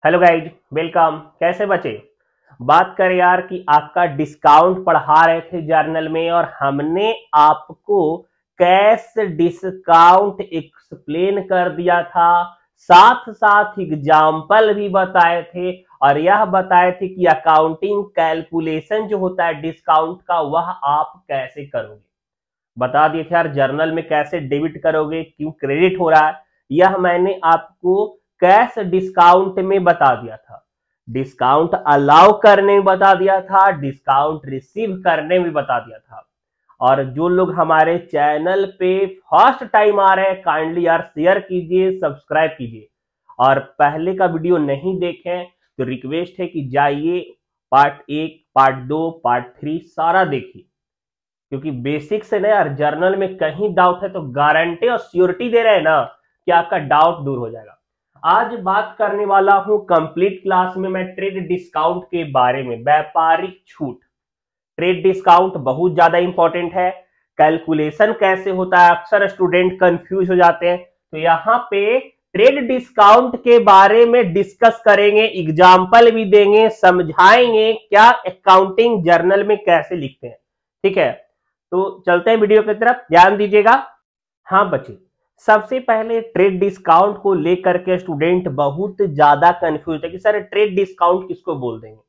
Hello guys, welcome. कैसे बचे? बात करें यार कि आपका डिस्काउंट पढ़ा रहे थे जर्नल में और हमने आपको कैश डिस्काउंट एक्सप्लेन कर दिया था, साथ साथ एग्जाम्पल भी बताए थे और यह बताए थे कि अकाउंटिंग कैलकुलेशन जो होता है डिस्काउंट का वह आप कैसे करोगे। बता दिए थे यार जर्नल में कैसे डेबिट करोगे, क्यों क्रेडिट हो रहा है, यह मैंने आपको कैश डिस्काउंट में बता दिया था। डिस्काउंट अलाउ करने में बता दिया था, डिस्काउंट रिसीव करने में बता दिया था। और जो लोग हमारे चैनल पे फर्स्ट टाइम आ रहे हैं काइंडली यार शेयर कीजिए, सब्सक्राइब कीजिए। और पहले का वीडियो नहीं देखें तो रिक्वेस्ट है कि जाइए पार्ट 1, पार्ट 2, पार्ट 3 सारा देखिए, क्योंकि बेसिक से ना यार जर्नल में कहीं डाउट है तो गारंटी और श्योरिटी दे रहे हैं ना कि आपका डाउट दूर हो जाएगा। आज बात करने वाला हूं कंप्लीट क्लास में मैं ट्रेड डिस्काउंट के बारे में, व्यापारिक छूट। ट्रेड डिस्काउंट बहुत ज्यादा इंपॉर्टेंट है। कैलकुलेशन कैसे होता है अक्सर स्टूडेंट कंफ्यूज हो जाते हैं, तो यहाँ पे ट्रेड डिस्काउंट के बारे में डिस्कस करेंगे, एग्जाम्पल भी देंगे, समझाएंगे क्या अकाउंटिंग जर्नल में कैसे लिखते हैं। ठीक है, तो चलते हैं वीडियो की तरफ, ध्यान दीजिएगा। हाँ बच्चे, सबसे पहले ट्रेड डिस्काउंट को लेकर के स्टूडेंट बहुत ज्यादा कंफ्यूज है कि सर ट्रेड डिस्काउंट किसको बोल देंगे।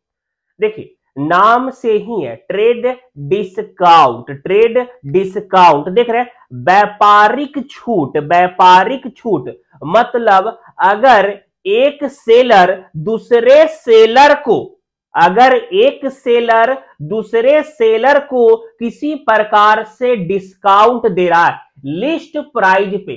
देखिए नाम से ही है ट्रेड डिस्काउंट। ट्रेड डिस्काउंट देख रहे हैं, व्यापारिक छूट। व्यापारिक छूट मतलब अगर एक सेलर दूसरे सेलर को, अगर एक सेलर दूसरे सेलर को किसी प्रकार से डिस्काउंट दे रहा है लिस्ट प्राइस पे,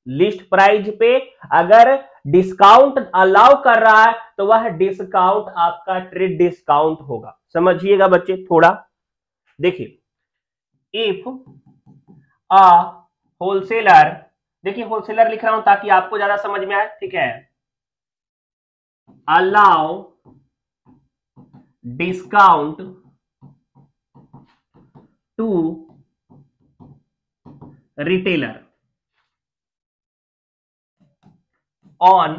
लिस्ट प्राइस पे अगर डिस्काउंट अलाउ कर रहा है तो वह डिस्काउंट आपका ट्रेड डिस्काउंट होगा। समझिएगा बच्चे थोड़ा। देखिए इफ अ होलसेलर, देखिए होलसेलर लिख रहा हूं ताकि आपको ज्यादा समझ में आए। ठीक है, allow discount to retailer on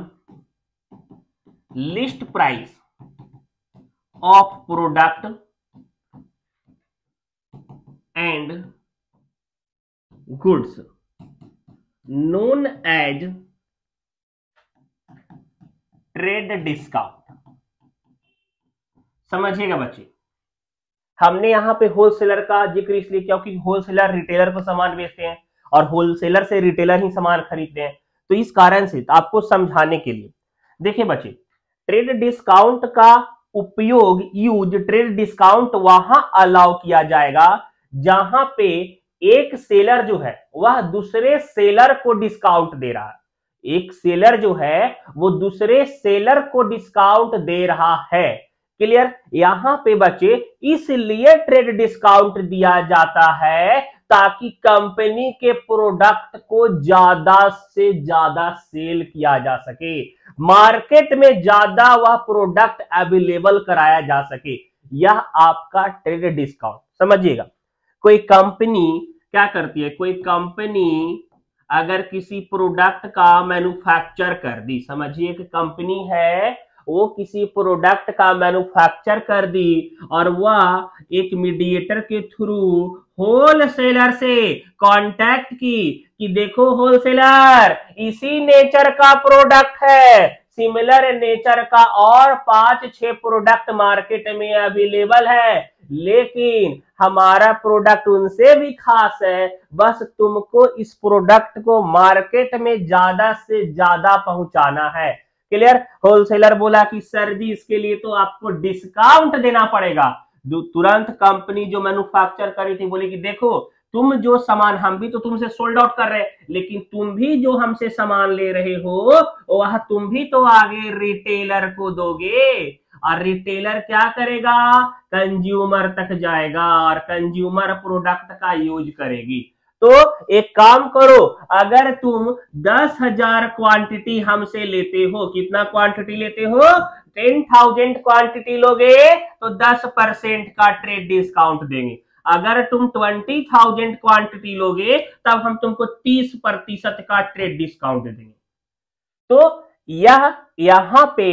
list price of product and goods known as trade discount। समझिएगा बच्चे, हमने यहां पे होलसेलर का जिक्र इसलिए किया क्योंकि होलसेलर रिटेलर को सामान बेचते हैं और होलसेलर से रिटेलर ही सामान खरीदते हैं, तो इस कारण से आपको समझाने के लिए। देखिए बच्चे, ट्रेड डिस्काउंट का उपयोग ट्रेड डिस्काउंट वहां अलाउ किया जाएगा जहां पे एक सेलर जो है वह दूसरे सेलर को डिस्काउंट दे रहा है। एक सेलर जो है वो दूसरे सेलर को डिस्काउंट दे रहा है। क्लियर? यहां पे बच्चे इसलिए ट्रेड डिस्काउंट दिया जाता है ताकि कंपनी के प्रोडक्ट को ज्यादा से ज्यादा सेल किया जा सके, मार्केट में ज्यादा वह प्रोडक्ट अवेलेबल कराया जा सके। यह आपका ट्रेड डिस्काउंट। समझिएगा, कोई कंपनी क्या करती है, कोई कंपनी अगर किसी प्रोडक्ट का मैन्युफैक्चर कर दी, समझिए कि कंपनी है वो किसी प्रोडक्ट का मैन्युफैक्चर कर दी और वह एक मीडिएटर के थ्रू होलसेलर से कांटेक्ट की कि देखो होलसेलर इसी नेचर का प्रोडक्ट है, सिमिलर नेचर का और 5-6 प्रोडक्ट मार्केट में अवेलेबल है, लेकिन हमारा प्रोडक्ट उनसे भी खास है, बस तुमको इस प्रोडक्ट को मार्केट में ज्यादा से ज्यादा पहुंचाना है। क्लियर? होलसेलर बोला कि सर जी इसके लिए तो आपको डिस्काउंट देना पड़ेगा। तुरंत कंपनी जो मैन्युफैक्चर करी थी बोली कि देखो तुम जो सामान, हम भी तो तुमसे सोल्ड आउट कर रहे हैं, लेकिन तुम भी जो हमसे सामान ले रहे हो वह तुम भी तो आगे रिटेलर को दोगे और रिटेलर क्या करेगा, कंज्यूमर तक जाएगा और कंज्यूमर प्रोडक्ट का यूज करेगी। तो एक काम करो, अगर तुम 10,000 क्वांटिटी हमसे लेते हो, कितना क्वांटिटी लेते हो, 10,000 क्वांटिटी लोगे तो 10% का ट्रेड डिस्काउंट देंगे। अगर तुम 20,000 क्वांटिटी लोगे तब हम तुमको 30% का ट्रेड डिस्काउंट देंगे। तो यह यहां पे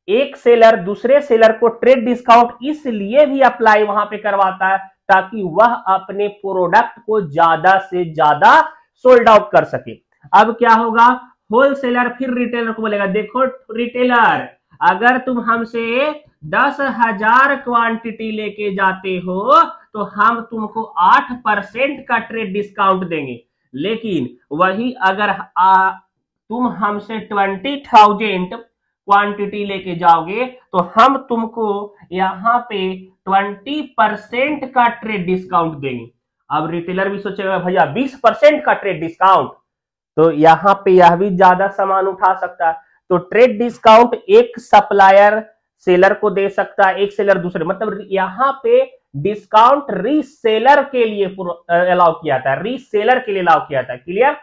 एक सेलर दूसरे सेलर को ट्रेड डिस्काउंट इसलिए भी अप्लाई वहां पे करवाता है ताकि वह अपने प्रोडक्ट को ज्यादा से ज्यादा सोल्ड आउट कर सके। अब क्या होगा, होलसेलर फिर रिटेलर को बोलेगा, देखो रिटेलर, अगर तुम हमसे 10,000 क्वांटिटी लेके जाते हो तो हम तुमको 8% का ट्रेड डिस्काउंट देंगे, लेकिन वही अगर तुम हमसे 20,000 क्वांटिटी लेके जाओगे तो हम तुमको यहाँ पे 20% का ट्रेड डिस्काउंट देंगे। अब रिटेलर भी सोचेगा भैया 20% का ट्रेड डिस्काउंट, तो यहाँ पे यह भी ज्यादा सामान उठा सकता है। तो ट्रेड डिस्काउंट एक सप्लायर सेलर को दे सकता है, एक सेलर दूसरे, मतलब यहाँ पे डिस्काउंट रीसेलर के लिए अलाउ किया था, रीसेलर के लिए अलाउ किया था। क्लियर,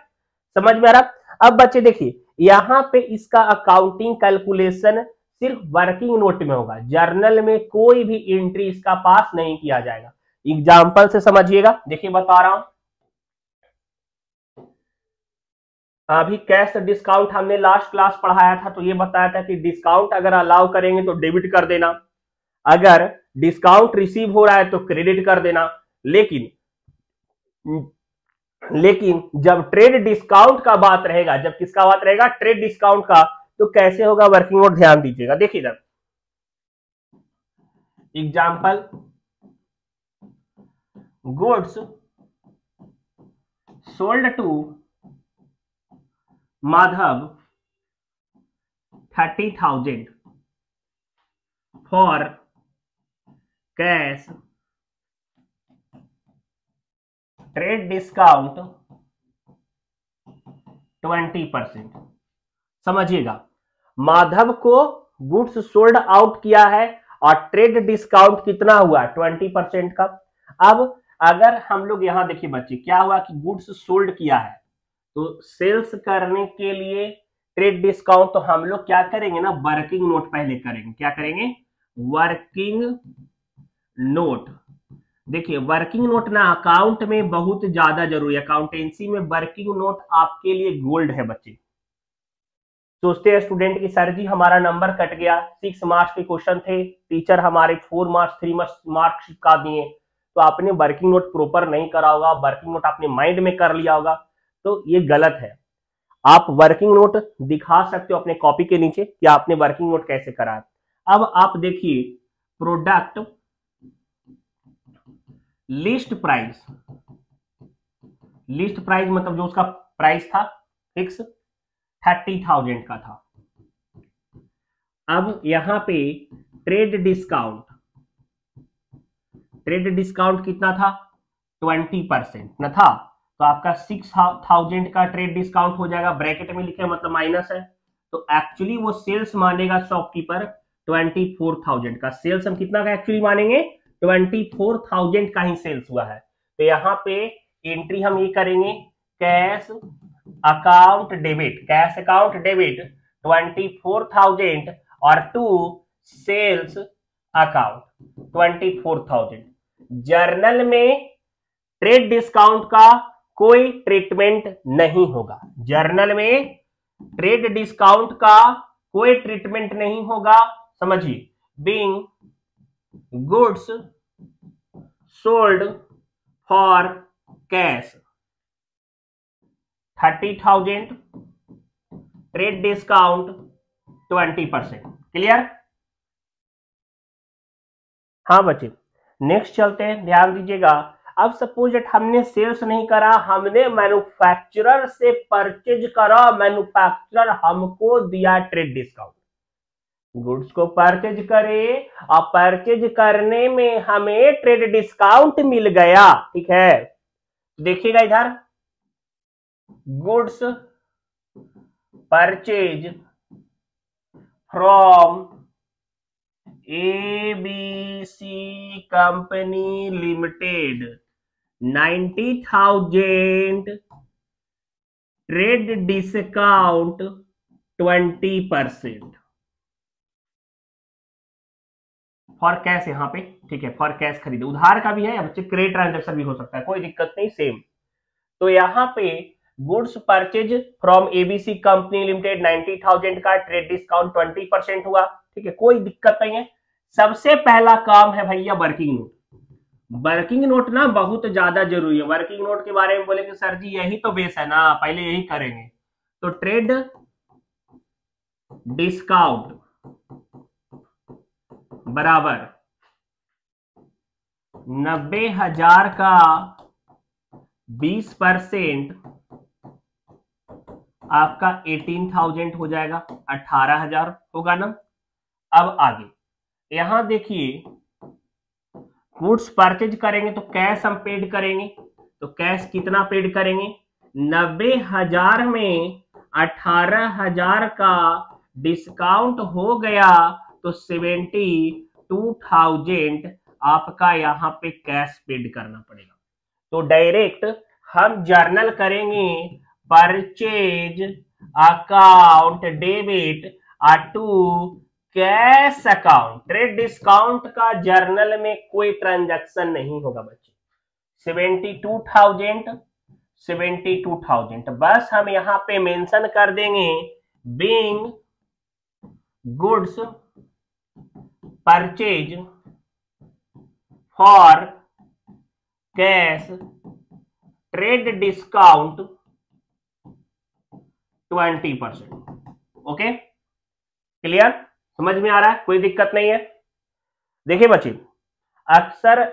समझ में आ रहा? अब बच्चे देखिए, यहाँ पे इसका अकाउंटिंग कैलकुलेशन सिर्फ वर्किंग नोट में होगा, जर्नल में कोई भी एंट्री इसका पास नहीं किया जाएगा। एग्जाम्पल से समझिएगा, देखिए बता रहा हूं। अभी कैश डिस्काउंट हमने लास्ट क्लास पढ़ाया था, तो ये बताया था कि डिस्काउंट अगर अलाउ करेंगे तो डेबिट कर देना, अगर डिस्काउंट रिसीव हो रहा है तो क्रेडिट कर देना। लेकिन जब ट्रेड डिस्काउंट का बात रहेगा, जब किसका बात रहेगा, ट्रेड डिस्काउंट का, तो कैसे होगा वर्किंग नोट, ध्यान दीजिएगा। देखिए इधर example, goods sold to Madhav 30,000 for cash trade discount 20%। समझिएगा, माधव को गुड्स सोल्ड आउट किया है और ट्रेड डिस्काउंट कितना हुआ, 20% का। अब अगर हम लोग यहां देखिए बच्चे, क्या हुआ कि गुड्स सोल्ड किया है, तो सेल्स करने के लिए ट्रेड डिस्काउंट, तो हम लोग क्या करेंगे ना, वर्किंग नोट पहले करेंगे। क्या करेंगे, वर्किंग नोट। देखिए वर्किंग नोट ना अकाउंट में बहुत ज्यादा जरूरी है, अकाउंटेंसी में वर्किंग नोट आपके लिए गोल्ड है। बच्चे सोचते हैं स्टूडेंट की सर जी हमारा नंबर कट गया, 6 मार्क्स के क्वेश्चन थे, टीचर हमारे 4 मार्क्स 3 मार्क्स चिपका दिए, तो आपने वर्किंग नोट प्रॉपर नहीं करा होगा, वर्किंग नोट आपने माइंड में कर लिया होगा, तो ये गलत है। आप वर्किंग नोट दिखा सकते हो अपने कॉपी के नीचे कि आपने वर्किंग नोट कैसे करा है। अब आप देखिए, product list price, list price मतलब जो उसका प्राइस था फिक्स 30,000 का था। अब यहां पे ट्रेड डिस्काउंट, ट्रेड डिस्काउंट कितना था, 20% न था, तो आपका 6,000 का ट्रेड डिस्काउंट हो जाएगा, ब्रैकेट में लिखे मतलब माइनस है, तो एक्चुअली वो सेल्स मानेगा शॉपकीपर 24,000 का। सेल्स हम कितना का एक्चुअली मानेंगे, 24,000 का ही सेल्स हुआ है। तो यहाँ पे एंट्री हम ये करेंगे, cash account debit, cash account debit 24,000 और टू सेल्स अकाउंट 24,000। जर्नल में ट्रेड डिस्काउंट का कोई ट्रीटमेंट नहीं होगा, जर्नल में ट्रेड डिस्काउंट का कोई ट्रीटमेंट नहीं होगा। समझिए, being goods sold for cash 30,000, trade discount 20%। Clear? हाँ बच्चे, नेक्स्ट चलते हैं, ध्यान दीजिएगा। अब सपोज दैट हमने सेल्स नहीं करा, हमने मैन्युफैक्चरर से परचेज करा, मैन्युफैक्चरर हमको दिया ट्रेड डिस्काउंट, गुड्स को परचेज करे और परचेज करने में हमें ट्रेड डिस्काउंट मिल गया। ठीक है, देखिएगा इधर, goods purchase from ABC company limited 90,000 trade discount 20% for cash यहाँ पे। ठीक है, फॉर कैश खरीदे, उधार का भी है बच्चे, क्रेडिट ट्रांजेक्शन भी हो सकता है, कोई दिक्कत नहीं, सेम। तो यहाँ पे goods purchase from ABC company limited 90,000 का, ट्रेड डिस्काउंट 20% हुआ। ठीक है, कोई दिक्कत नहीं है। सबसे पहला काम है भैया वर्किंग नोट। वर्किंग नोट ना बहुत ज्यादा जरूरी है। वर्किंग नोट के बारे में बोले कि सर जी यही तो बेस है ना, पहले यही करेंगे। तो ट्रेड डिस्काउंट बराबर 90,000 का 20% आपका 18,000 हो जाएगा, 18,000 होगा ना। अब आगे यहां देखिए, गुड्स परचेज करेंगे तो कैश हम पेड करेंगे। तो कैश कितना पेड करेंगे, 90,000 में 18,000 का डिस्काउंट हो गया तो 72,000 आपका यहाँ पे कैश पेड करना पड़ेगा। तो डायरेक्ट हम जर्नल करेंगे purchase account debit to cash account. Trade discount का जर्नल में कोई ट्रांजैक्शन नहीं होगा बच्चे। 72,000 बस हम यहां पे मेंशन कर देंगे being goods purchase for cash trade discount 20%। Okay, clear, समझ में आ रहा है, कोई दिक्कत नहीं है। देखिए बच्चे, अक्सर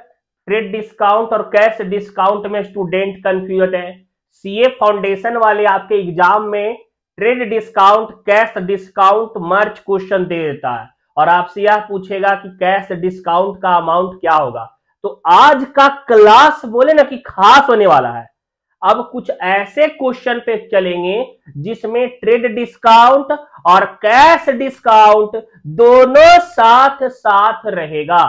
ट्रेड डिस्काउंट और कैश डिस्काउंट में स्टूडेंट कंफ्यूज है। सीए फाउंडेशन वाले आपके एग्जाम में ट्रेड डिस्काउंट कैश डिस्काउंट मर्ज क्वेश्चन दे देता है और आपसे यह पूछेगा कि कैश डिस्काउंट का अमाउंट क्या होगा। तो आज का क्लास बोले ना कि खास होने वाला है। अब कुछ ऐसे क्वेश्चन पे चलेंगे जिसमें ट्रेड डिस्काउंट और कैश डिस्काउंट दोनों साथ साथ रहेगा।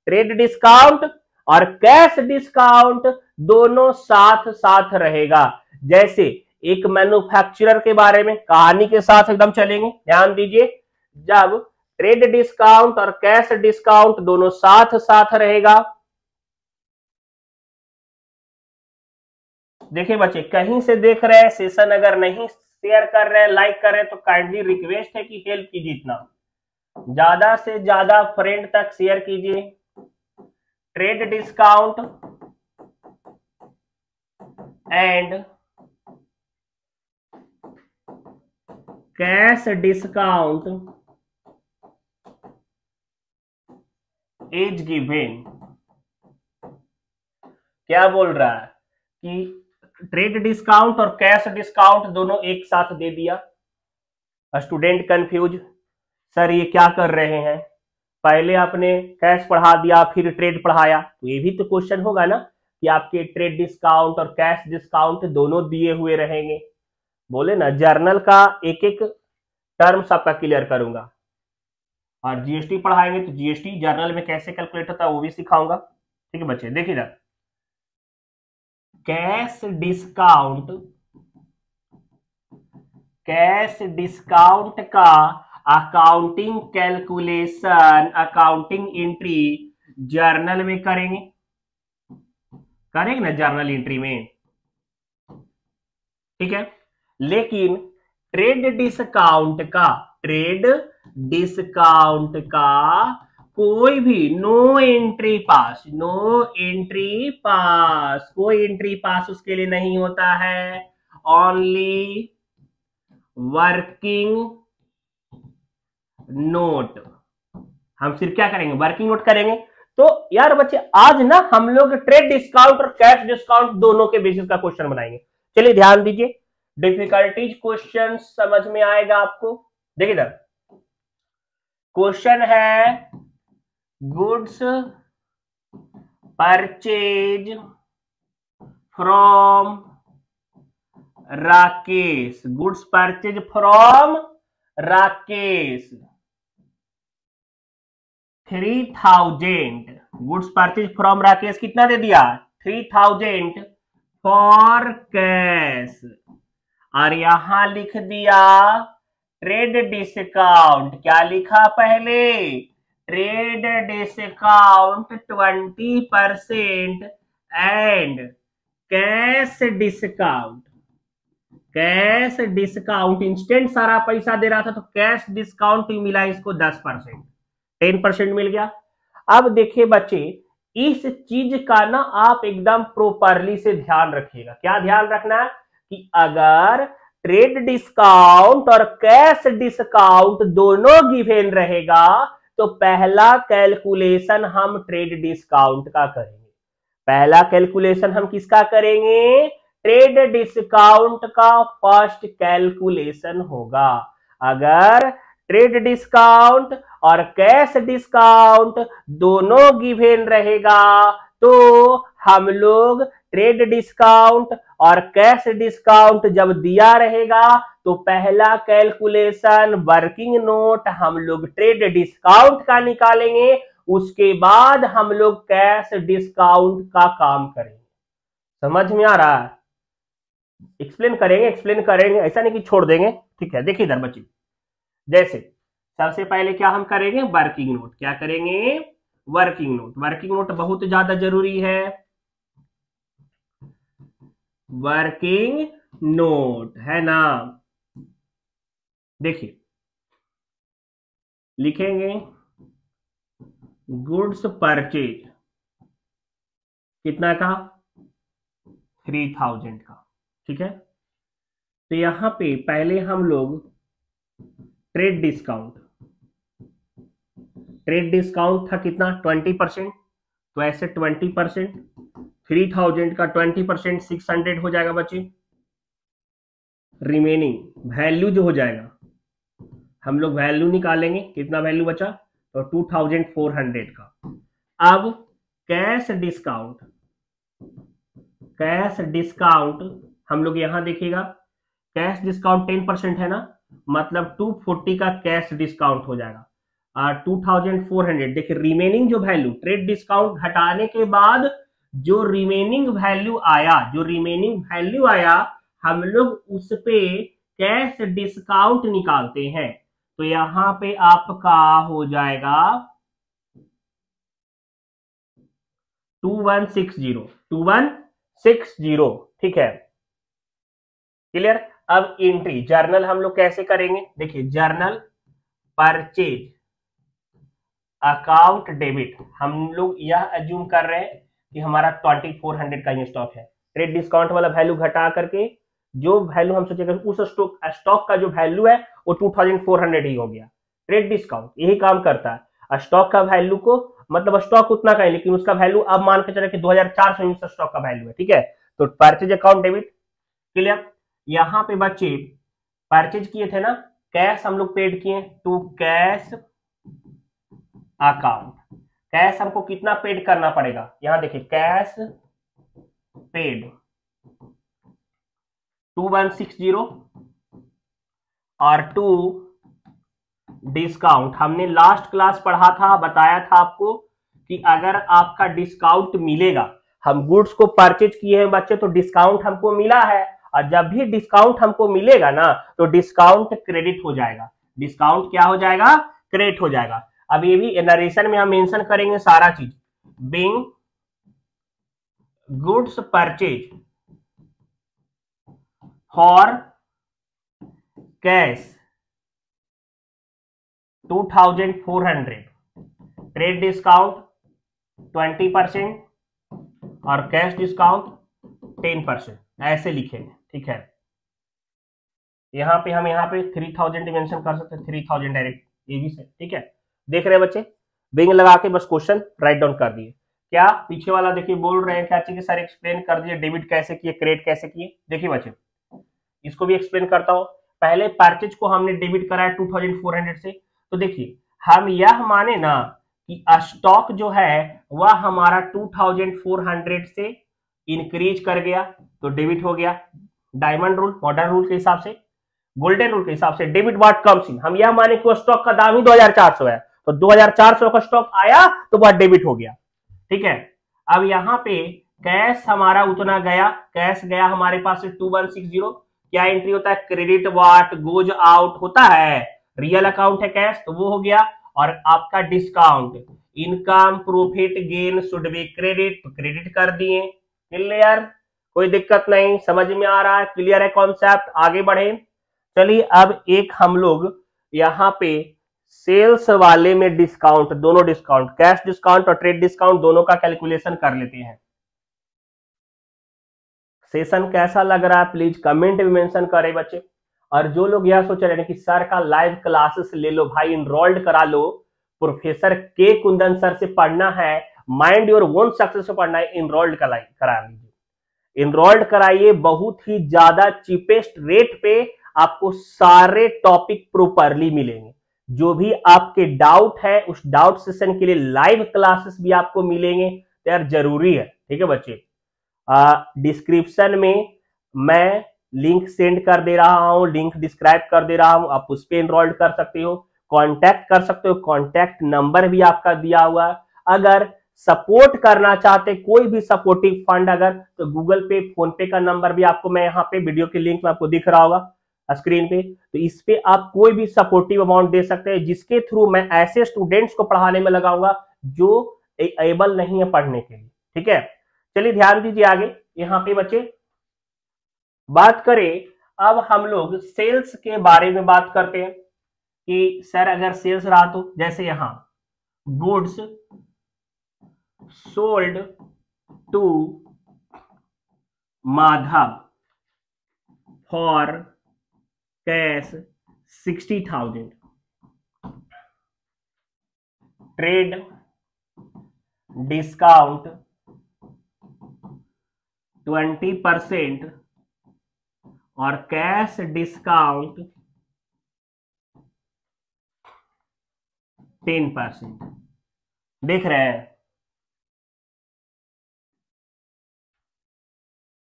ट्रेड डिस्काउंट और कैश डिस्काउंट दोनों साथ साथ रहेगा। जैसे एक मैन्युफैक्चरर के बारे में कहानी के साथ एकदम चलेंगे, ध्यान दीजिए। जब ट्रेड डिस्काउंट और कैश डिस्काउंट दोनों साथ साथ रहेगा, देखिए बच्चे कहीं से देख रहे हैं सेशन, अगर नहीं शेयर कर रहे हैं, लाइक कर रहे हैं, तो काइंडली रिक्वेस्ट है कि हेल्प कीजिए, इतना ज्यादा से ज्यादा फ्रेंड तक शेयर कीजिए। Trade discount and cash discount is given. क्या बोल रहा है कि ट्रेड डिस्काउंट और कैश डिस्काउंट दोनों एक साथ दे दिया। स्टूडेंट कंफ्यूज, सर ये क्या कर रहे हैं, पहले आपने कैश पढ़ा दिया फिर ट्रेड पढ़ाया। तो ये भी तो क्वेश्चन होगा ना कि आपके ट्रेड डिस्काउंट और कैश डिस्काउंट दोनों दिए हुए रहेंगे। बोले ना जर्नल का एक एक टर्म्स आपका क्लियर करूंगा, और जीएसटी पढ़ाएंगे तो जीएसटी जर्नल में कैसे कैलकुलेट होता है वो भी सिखाऊंगा। ठीक है बच्चे, देखिए ना, कैश डिस्काउंट का accounting calculation, accounting entry journal में करेंगे ना, जर्नल एंट्री में, ठीक है। लेकिन ट्रेड डिस्काउंट का कोई भी नो एंट्री पास कोई एंट्री पास उसके लिए नहीं होता है। ओनली वर्किंग नोट, हम सिर्फ क्या करेंगे, वर्किंग नोट करेंगे। तो यार बच्चे आज ना हम लोग ट्रेड डिस्काउंट और कैश डिस्काउंट दोनों के बेसिस का क्वेश्चन बनाएंगे। चलिए ध्यान दीजिए, डिफिकल्टीज क्वेश्चन समझ में आएगा आपको। देखिए इधर क्वेश्चन है, goods purchase from Rakesh, goods purchase from Rakesh 3,000, goods purchase from Rakesh कितना दे दिया, 3,000 फॉर कैश, और यहां लिख दिया ट्रेड डिस्काउंट। क्या लिखा पहले, trade discount 20% and cash discount cash discount, instant सारा पैसा दे रहा था तो कैश डिस्काउंट मिला इसको 10%, 10% मिल गया। अब देखिए बच्चे, इस चीज का ना आप एकदम प्रॉपरली से ध्यान रखिएगा। क्या ध्यान रखना है कि अगर ट्रेड डिस्काउंट और कैश डिस्काउंट दोनों गिवन रहेगा तो पहला कैलकुलेशन हम ट्रेड डिस्काउंट का करेंगे। पहला कैलकुलेशन हम किसका करेंगे? ट्रेड डिस्काउंट का फर्स्ट कैलकुलेशन होगा। अगर ट्रेड डिस्काउंट और कैश डिस्काउंट दोनों गिवन रहेगा तो हम लोग ट्रेड डिस्काउंट और कैश डिस्काउंट जब दिया रहेगा तो पहला कैलकुलेशन वर्किंग नोट हम लोग ट्रेड डिस्काउंट का निकालेंगे, उसके बाद हम लोग कैश डिस्काउंट का काम करेंगे। समझ में आ रहा है? एक्सप्लेन करेंगे, ऐसा नहीं कि छोड़ देंगे। ठीक है, देखिए इधर बच्चे, जैसे सबसे पहले क्या हम करेंगे? Working note. क्या करेंगे? Working note. वर्किंग नोट बहुत ज्यादा जरूरी है। वर्किंग नोट है ना, देखिए लिखेंगे गुड्स परचेज कितना का? 3000 का। ठीक है, तो यहां पे पहले हम लोग ट्रेड डिस्काउंट था कितना? 20%, तो ऐसे 20%, 3000 का 20% 600 हो जाएगा बच्चे। रिमेनिंग वैल्यू जो हो जाएगा, हम लोग वैल्यू निकालेंगे, कितना वैल्यू बचा? तो 2400 का। अब कैश डिस्काउंट हम लोग यहां देखिएगा, कैश डिस्काउंट 10% है ना, मतलब 240 का कैश डिस्काउंट हो जाएगा। और 2400 देखिए रिमेनिंग जो वैल्यू, ट्रेड डिस्काउंट घटाने के बाद जो रिमेनिंग वैल्यू आया हम लोग उस पे कैश डिस्काउंट निकालते हैं। तो यहां पे आपका हो जाएगा 2160। ठीक है, क्लियर। अब एंट्री जर्नल हम लोग कैसे करेंगे? देखिए जर्नल परचेज अकाउंट डेबिट, हम लोग यह एज्यूम कर रहे हैं कि हमारा 2400 का ये स्टॉक है। ट्रेड डिस्काउंट वाला वैल्यू घटा करके जो वैल्यू हम सोचेंगे उस स्टॉक का जो वैल्यू है वो 2400 ही हो गया। ट्रेड डिस्काउंट यही काम करता है, स्टॉक का वैल्यू को, मतलब स्टॉक उतना का है लेकिन उसका वैल्यू अब मान के चले कि 2400 यूनिट स्टॉक का वैल्यू है। ठीक है, तो परचेज अकाउंट डेबिट, क्लियर। यहां पे बच्चे परचेज किए थे ना, कैश हम लोग पेड किए टू कैश अकाउंट। कैश हमको कितना पेड करना पड़ेगा? यहां देखिए कैश पेड 2160 और टू डिस्काउंट। हमने लास्ट क्लास पढ़ा था, बताया था आपको कि अगर आपका डिस्काउंट मिलेगा, हम गुड्स को परचेज किए हैं बच्चे तो डिस्काउंट हमको मिला है, और जब भी डिस्काउंट हमको मिलेगा ना तो डिस्काउंट क्रेडिट हो जाएगा। डिस्काउंट क्या हो जाएगा? क्रेडिट हो जाएगा। अब ये भी नरेशन में हम मेंशन करेंगे सारा चीज। Being goods purchase for cash 2400, trade discount 20% और कैश डिस्काउंट 10%, ऐसे लिखेंगे। ठीक है, यहां पे हम यहाँ पे 3000 मेंशन कर सकते हैं, 3000 डायरेक्ट ये भी से। ठीक है, देख रहे हैं बच्चे, बिंग लगा के बस क्वेश्चन राइट डाउन कर दिए। क्या पीछे वाला देखिए बोल रहे हैं क्या चीज सर एक्सप्लेन कर दिए, डेबिट कैसे किए, क्रेडिट कैसे किए। देखिए बच्चे इसको भी एक्सप्लेन करता हूं। पहले परचेज को हमने डेबिट कराया 2400 से, तो देखिए हम यह माने ना कि स्टॉक जो है वह हमारा 2400 से इंक्रीज कर गया तो डेबिट हो गया। डायमंड रूल, मॉडर्न रूल के हिसाब से, गोल्डन रूल के हिसाब से डेबिट व्हाट कम्स इन, हम यह माने कि स्टॉक का दाम ही 2400 है तो 2400 का स्टॉक आया तो वह डेबिट हो गया। ठीक है, अब यहां पे कैश हमारा उतना गया, कैश गया हमारे पास 2160। क्या एंट्री होता है? क्रेडिट व्हाट गोज आउट होता है, रियल अकाउंट है कैश तो वो हो गया। और आपका discount income profit gain should be credit, तो क्रेडिट कर दिए। क्लियर, कोई दिक्कत नहीं, समझ में आ रहा है, क्लियर है कॉन्सेप्ट, आगे बढ़े। चलिए अब एक हम लोग यहाँ पे सेल्स वाले में डिस्काउंट, दोनों डिस्काउंट, कैश डिस्काउंट और ट्रेड डिस्काउंट दोनों का कैलकुलेशन कर लेते हैं। सेशन कैसा लग रहा है प्लीज कमेंट में मेंशन करें बच्चे। और जो लोग यह सोच रहे हैं कि सर का लाइव क्लासेस ले लो भाई, इनरोल्ड करा लो, प्रोफेसर के कुंदन सर से पढ़ना है, माइंड योर ओन सक्सेस से पढ़ना है, इनरोल्ड करा लीजिए, इनरोल्ड कराइए, बहुत ही ज्यादा चीपेस्ट रेट पे आपको सारे टॉपिक प्रॉपरली मिलेंगे। जो भी आपके डाउट है उस डाउट सेशन के लिए लाइव क्लासेस भी आपको मिलेंगे, तो यार जरूरी है, ठीक है बच्चे। डिस्क्रिप्शन में मैं लिंक सेंड कर दे रहा हूं, लिंक डिस्क्राइब कर दे रहा हूं, आप उस पर एनरोल्ड कर सकते हो, कांटेक्ट कर सकते हो, कांटेक्ट नंबर भी आपका दिया हुआ है। अगर सपोर्ट करना चाहते कोई भी सपोर्टिव फंड अगर, तो गूगल पे फोन पे का नंबर भी आपको मैं यहाँ पे वीडियो के लिंक में आपको दिख रहा होगा स्क्रीन पे, तो इस पे आप कोई भी सपोर्टिव अमाउंट दे सकते हैं, जिसके थ्रू मैं ऐसे स्टूडेंट्स को पढ़ाने में लगाऊंगा जो एबल नहीं है पढ़ने के लिए, ठीक है। चलिए ध्यान दीजिए आगे यहाँ पे बच्चे, बात करें अब हम लोग सेल्स के बारे में बात करते हैं कि सर अगर सेल्स रहा तो, जैसे यहां goods sold to Madhav for cash 60,000, trade discount 20% और कैश डिस्काउंट 10%। देख रहे हैं,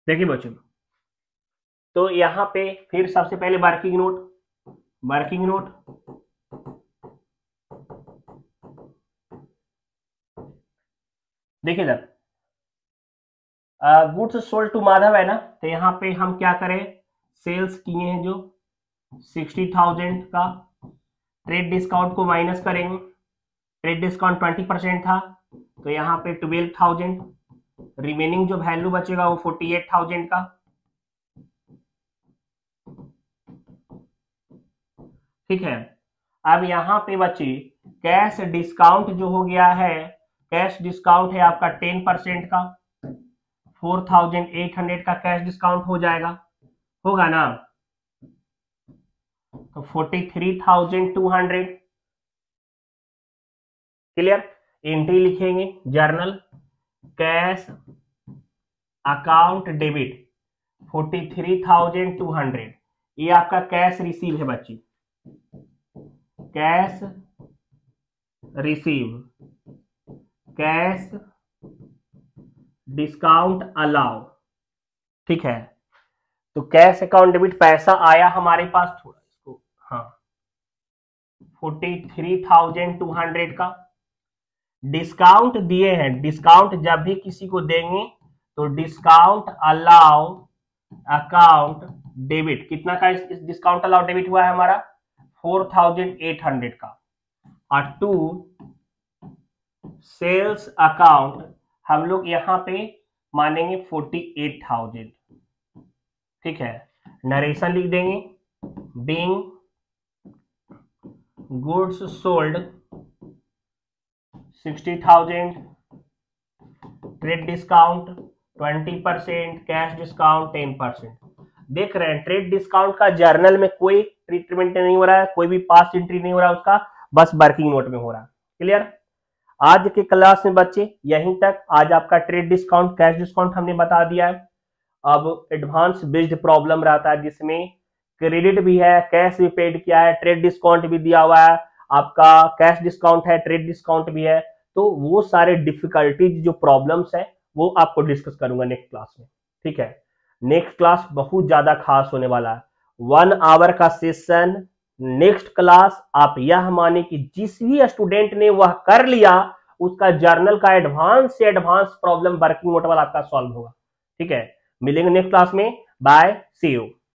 देखिए बच्चों, तो यहां पे फिर सबसे पहले वर्किंग नोट देखिए sir, goods sold to Madhav है ना, तो यहां पे हम क्या करें, सेल्स किए हैं जो 60,000 का, ट्रेड डिस्काउंट को माइनस करेंगे, ट्रेड डिस्काउंट 20% था, तो यहाँ पे 12,000, रिमेनिंग जो वैल्यू बचेगा वो 48,000 का, ठीक है। अब यहाँ पे बचे कैश डिस्काउंट जो हो गया है, कैश डिस्काउंट है आपका 10% का, 4,800 का कैश डिस्काउंट हो जाएगा, होगा ना, तो 43,200, क्लियर। एंट्री लिखेंगे जर्नल कैश अकाउंट डेबिट 43,200, ये आपका कैश रिसीव है बच्ची, cash receive, cash discount allow, ठीक है। तो कैश अकाउंट डेबिट पैसा आया हमारे पास, थोड़ा इसको, हाँ 43,200 का, डिस्काउंट दिए हैं, डिस्काउंट जब भी किसी को देंगे तो डिस्काउंट अलाउ अकाउंट डेबिट, कितना का डिस्काउंट अलाउ डेबिट हुआ है हमारा 4,800 का, और टू सेल्स अकाउंट हम लोग यहां पे मानेंगे 48,000, ठीक है। नरेशन लिख देंगे, being goods sold 60,000, trade discount 20%, cash discount 10%। देख रहे हैं ट्रेड डिस्काउंट का जर्नल में कोई ट्रीटमेंट नहीं हो रहा है, कोई भी पास्ट एंट्री नहीं हो रहा है उसका, बस वर्किंग नोट में हो रहा है, क्लियर। आज के क्लास में बच्चे यहीं तक, आज आपका ट्रेड डिस्काउंट कैश डिस्काउंट हमने बता दिया है। अब एडवांस बेस्ड प्रॉब्लम रहता है जिसमें क्रेडिट भी है, कैश भी पेड किया है, ट्रेड डिस्काउंट भी दिया हुआ है, आपका कैश डिस्काउंट है, ट्रेड डिस्काउंट भी है, तो वो सारे डिफिकल्टीज जो प्रॉब्लम्स है वो आपको डिस्कस करूंगा नेक्स्ट क्लास में, ठीक है। नेक्स्ट क्लास बहुत ज्यादा खास होने वाला है, 1 आवर का सेशन। नेक्स्ट क्लास आप यह माने कि जिस भी स्टूडेंट ने वह कर लिया उसका जर्नल का एडवांस से एडवांस प्रॉब्लम वर्किंग नोट वाला आपका सॉल्व होगा, ठीक है। मिलेंगे नेक्स्ट क्लास में, बाय, सी यू।